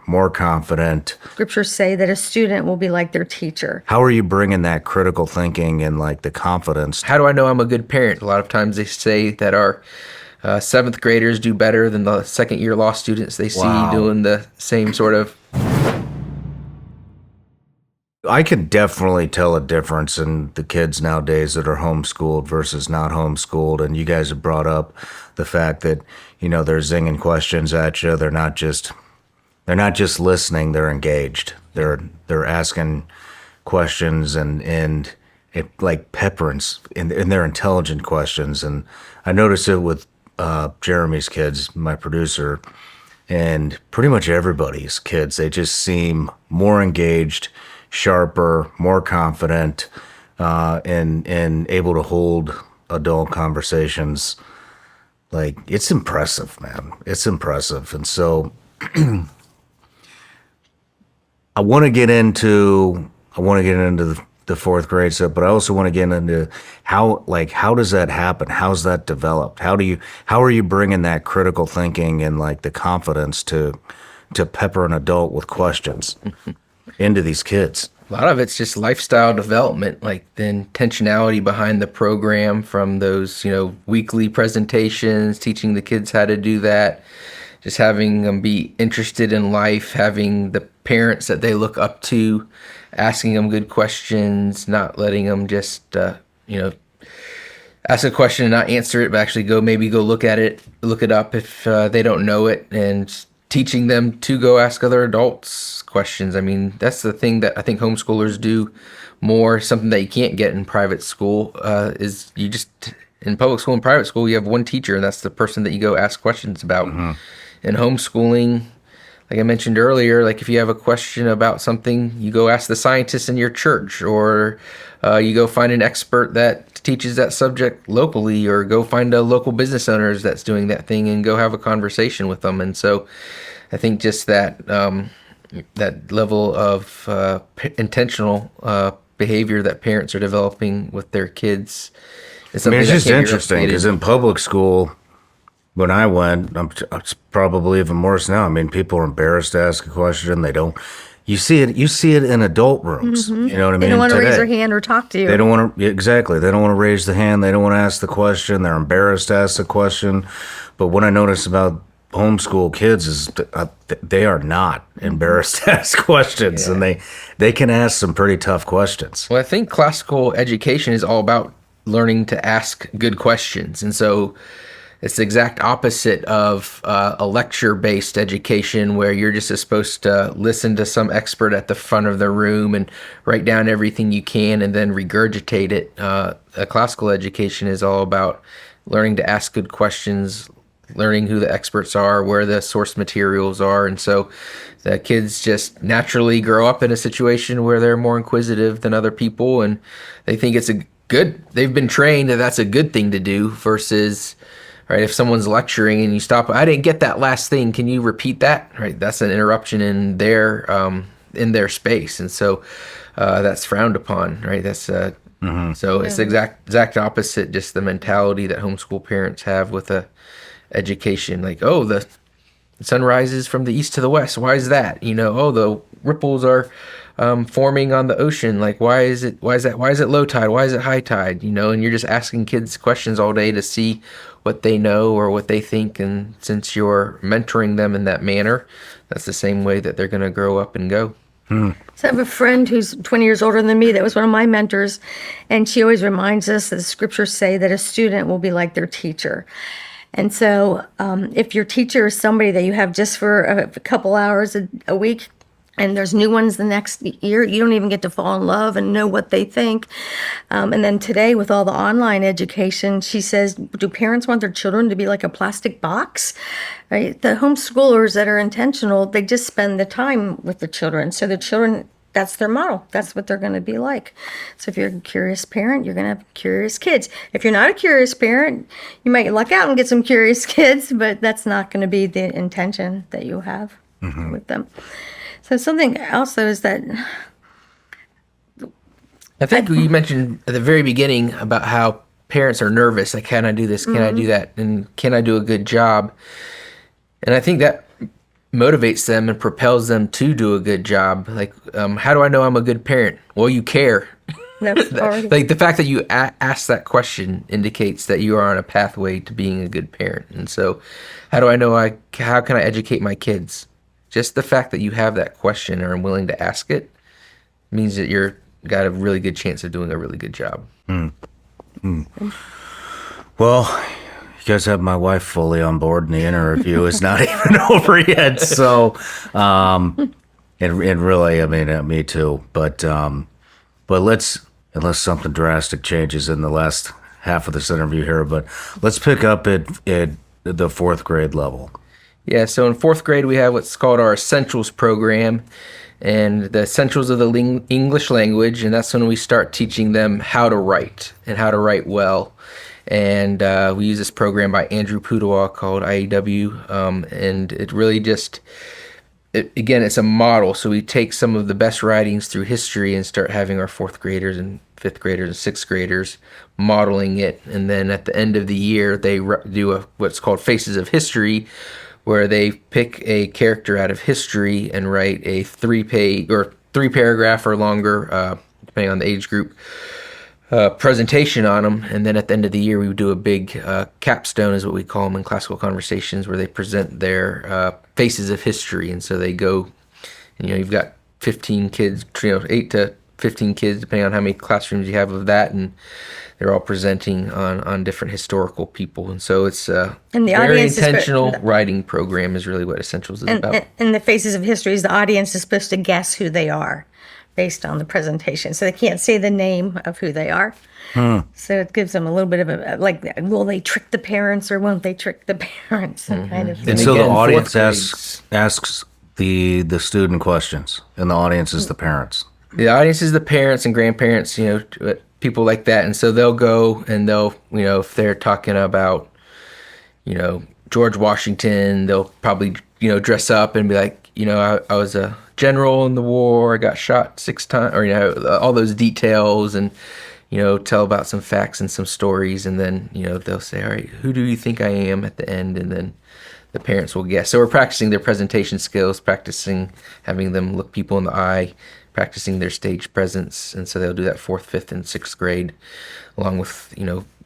more confident. Scriptures say that a student will be like their teacher. How are you bringing that critical thinking and like the confidence? How do I know I'm a good parent? A lot of times they say that our seventh graders do better than the second year law students they see doing the same sort of. I can definitely tell a difference in the kids nowadays that are homeschooled versus not homeschooled. And you guys have brought up the fact that, you know, they're zinging questions at you. They're not just listening. They're engaged. They're asking questions and it like pepperings in their intelligent questions. And I noticed it with Jeremy's kids, my producer, and pretty much everybody's kids. They just seem more engaged, sharper, more confident, and able to hold adult conversations. Like, it's impressive, man. It's impressive. And so I want to get into the fourth grade stuff, but I also want to get into how does that happen? How's that developed? How are you bringing that critical thinking and like the confidence to pepper an adult with questions into these kids? A lot of it's just lifestyle development, like the intentionality behind the program from those, you know, weekly presentations, teaching the kids how to do that, just having them be interested in life, having the parents that they look up to, asking them good questions, not letting them just, ask a question and not answer it, but actually go look it up if they don't know it, and teaching them to go ask other adults questions. I mean, that's the thing that I think homeschoolers do more, something that you can't get in private school, is you just, in public school and private school, you have one teacher, and that's the person that you go ask questions about. Mm-hmm. In homeschooling, like I mentioned earlier, like if you have a question about something, you go ask the scientists in your church, or you go find an expert that teaches that subject locally, or go find a local business owners that's doing that thing and go have a conversation with them. And so I think just that that level of intentional behavior that parents are developing with their kids is something. I mean, it's just interesting because in public school, when I went, it's probably even worse now. I mean, people are embarrassed to ask a question. They don't. You see it in adult rooms. Mm-hmm. You know what I mean? They don't want to raise their hand or talk to you. They don't want to, exactly. They don't want to raise the hand. They don't want to ask the question. They're embarrassed to ask the question. But what I notice about homeschool kids is they are not embarrassed to ask questions, and they can ask some pretty tough questions. Well, I think classical education is all about learning to ask good questions. And so it's the exact opposite of a lecture-based education where you're just supposed to listen to some expert at the front of the room and write down everything you can and then regurgitate it. A classical education is all about learning to ask good questions, learning who the experts are, where the source materials are. And so the kids just naturally grow up in a situation where they're more inquisitive than other people, and they think they've been trained that that's a good thing to do versus... Right, if someone's lecturing and you stop, I didn't get that last thing. Can you repeat that? Right, that's an interruption in their space, and so that's frowned upon. Right, that's so it's the exact opposite. Just the mentality that homeschool parents have with a education, like, oh, the sun rises from the east to the west. Why is that? You know, oh, the ripples are forming on the ocean. Like, why is it low tide? Why is it high tide? You know, and you're just asking kids questions all day to see what they know or what they think. And since you're mentoring them in that manner, that's the same way that they're going to grow up and go. So I have a friend who's 20 years older than me that was one of my mentors, and she always reminds us that the scriptures say that a student will be like their teacher. And so if your teacher is somebody that you have just for a couple hours a week, and there's new ones the next year, you don't even get to fall in love and know what they think. And then today, with all the online education, she says, do parents want their children to be like a plastic box? Right? The homeschoolers that are intentional, they just spend the time with the children. So the children, that's their model. That's what they're going to be like. So if you're a curious parent, you're going to have curious kids. If you're not a curious parent, you might luck out and get some curious kids, but that's not going to be the intention that you have with them. So something else, though, is that... I think you mentioned at the very beginning about how parents are nervous. Like, can I do this? Can I do that? And can I do a good job? And I think that motivates them and propels them to do a good job. Like, how do I know I'm a good parent? Well, you care. That's already. Like the fact that you ask that question indicates that you are on a pathway to being a good parent. And so, how do I know how can I educate my kids? Just the fact that you have that question or are willing to ask it means that you're got a really good chance of doing a really good job. Well, you guys have my wife fully on board, and the interview is not even over yet. So, and really, I mean, me too. But unless something drastic changes in the last half of this interview here, but let's pick up at the fourth grade level. Yeah, so in fourth grade, we have what's called our Essentials program, and the Essentials of the English language, and that's when we start teaching them how to write and how to write well. And we use this program by Andrew Pudewa called IEW, and it really just, again, it's a model. So we take some of the best writings through history and start having our fourth graders and fifth graders and sixth graders modeling it. And then at the end of the year, they do what's called Faces of History, where they pick a character out of history and write a 3-page or 3-paragraph or longer, depending on the age group, presentation on them. And then at the end of the year, we would do a big capstone, is what we call them in classical conversations, where they present their faces of history. And so they go, and, you've got 15 kids, 8 to 15 kids, depending on how many classrooms you have of that, and they're all presenting on different historical people. And so it's a very intentional writing program is really what Essentials is about. And the Faces of History is the audience is supposed to guess who they are based on the presentation. So they can't say the name of who they are. So it gives them a little bit of a, like, will they trick the parents or won't they trick the parents? Kind of thing. And so again, the audience fourth asks the student questions, and the audience is the parents. The audience is the parents and grandparents, people like that. And so they'll go and they'll, if they're talking about, George Washington, they'll probably, dress up and be like, I was a general in the war, I got shot 6 times, or, all those details, and, tell about some facts and some stories. And then, they'll say, all right, who do you think I am at the end? And then the parents will guess. So we're practicing their presentation skills, practicing having them look people in the eye, practicing their stage presence. And so they'll do that 4th, 5th, and 6th grade, along with,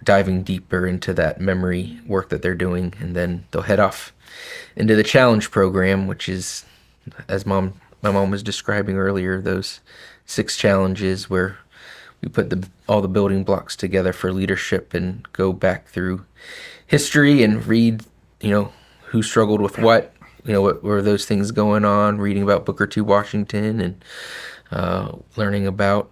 diving deeper into that memory work that they're doing. And then they'll head off into the challenge program, which is, as my mom was describing earlier, those 6 challenges where we put all the building blocks together for leadership and go back through history and read, who struggled with what were those things going on, reading about Booker T. Washington, and learning about,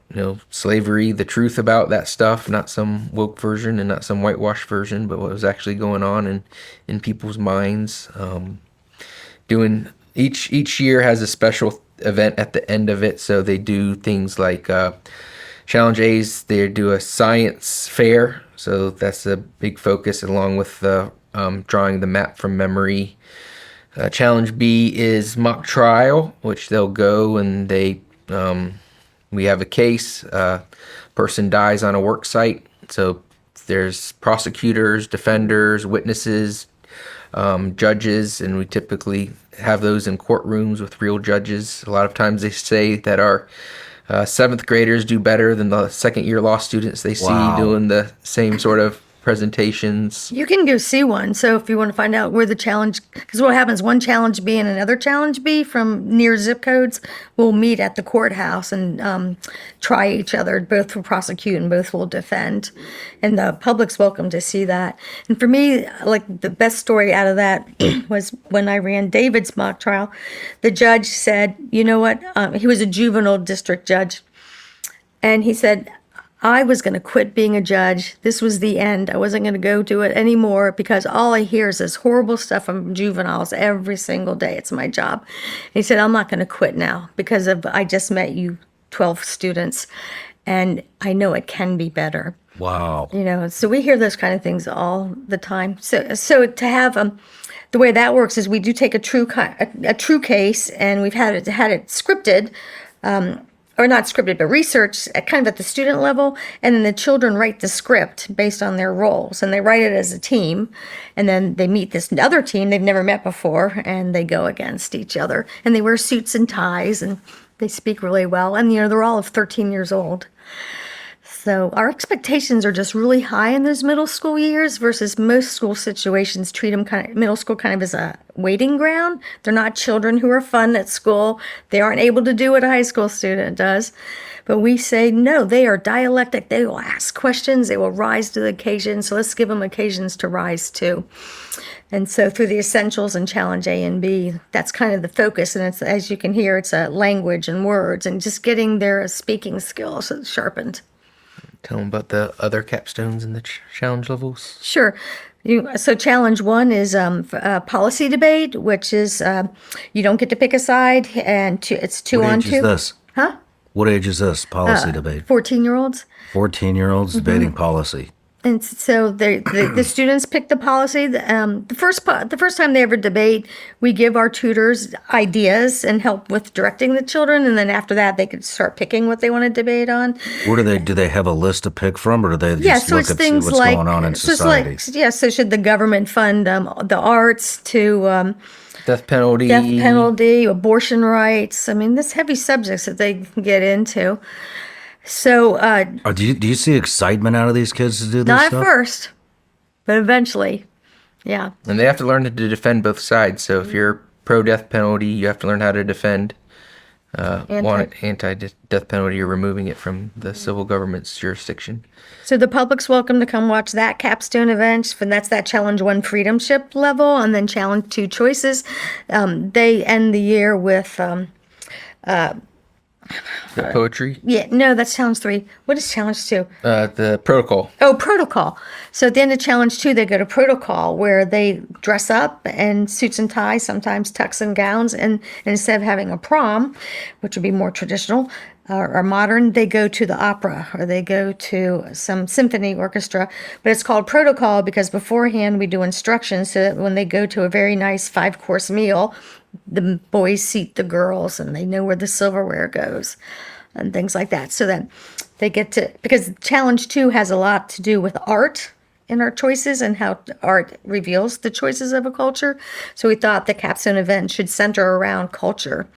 slavery, the truth about that stuff, not some woke version and not some whitewash version, but what was actually going on in people's minds. Doing each year has a special event at the end of it. So they do things like Challenge A's, they do a science fair. So that's a big focus, along with drawing the map from memory. Challenge B is mock trial, which they'll go and we have a case. Person dies on a work site. So there's prosecutors, defenders, witnesses, judges, and we typically have those in courtrooms with real judges. A lot of times they say that our 7th graders do better than the 2nd-year law students they see doing the same sort of presentations. You can go see one. So if you want to find out where the challenge, because what happens, one challenge B and another challenge B from near zip codes will meet at the courthouse and try each other. Both will prosecute and both will defend. And the public's welcome to see that. And for me, like, the best story out of that was when I ran David's mock trial. The judge said, you know what? He was a juvenile district judge. And he said, I was going to quit being a judge. This was the end. I wasn't going to go do it anymore because all I hear is this horrible stuff from juveniles every single day. It's my job. And he said, I'm not going to quit now because I just met you 12 students and I know it can be better. Wow. So we hear those kind of things all the time. So to have the way that works is we do take a true case, and we've had it scripted. or not scripted, but research at kind of at the student level, and then the children write the script based on their roles, and they write it as a team, and then they meet this other team they've never met before, and they go against each other, and they wear suits and ties, and they speak really well, and they're all of 13 years old. So our expectations are just really high in those middle school years versus most school situations treat them middle school kind of as a waiting ground. They're not children who are fun at school. They aren't able to do what a high school student does. But we say, no, they are dialectic. They will ask questions. They will rise to the occasion. So let's give them occasions to rise to. And so through the essentials and challenge A and B, that's kind of the focus. And it's, as you can hear, it's a language and words and just getting their speaking skills sharpened. Tell them about the other capstones and the challenge levels. Sure. So challenge 1 is policy debate, which is you don't get to pick a side, and it's 2 on 2. What age is this? Huh? What age is this policy debate? 14-year-olds. 14-year-olds debating policy. And so the students pick the policy. The first time they ever debate, we give our tutors ideas and help with directing the children, and then after that, they could start picking what they want to debate on. Where do they have a list to pick from, or do they just Yeah, so look it's at see things what's like going on in so it's society? like so should the government fund the arts to Death penalty. abortion rights? I mean, this heavy subjects that they can get into. So Do you see excitement out of these kids to do this not stuff? at first, but eventually, yeah. And they have to learn to defend both sides. So if you're pro-death penalty, you have to learn how to defend anti-death penalty or removing it from the civil government's jurisdiction. So the public's welcome to come watch that capstone event, and that's that Challenge 1 Freedomship level, and then Challenge 2 Choices. They end the year with, The poetry, no, that's Challenge 3. What is Challenge 2? the protocol. Oh, protocol. So at the end of Challenge 2, they go to protocol, where they dress up in suits and ties, sometimes tux and gowns, and instead of having a prom, which would be more traditional or modern, they go to the opera or they go to some symphony orchestra. But it's called protocol because beforehand we do instructions so that when they go to a very nice 5-course meal, the boys seat the girls and they know where the silverware goes and things like that. So then they get to, because Challenge 2 has a lot to do with art in our choices and how art reveals the choices of a culture. So we thought the capstone event should center around culture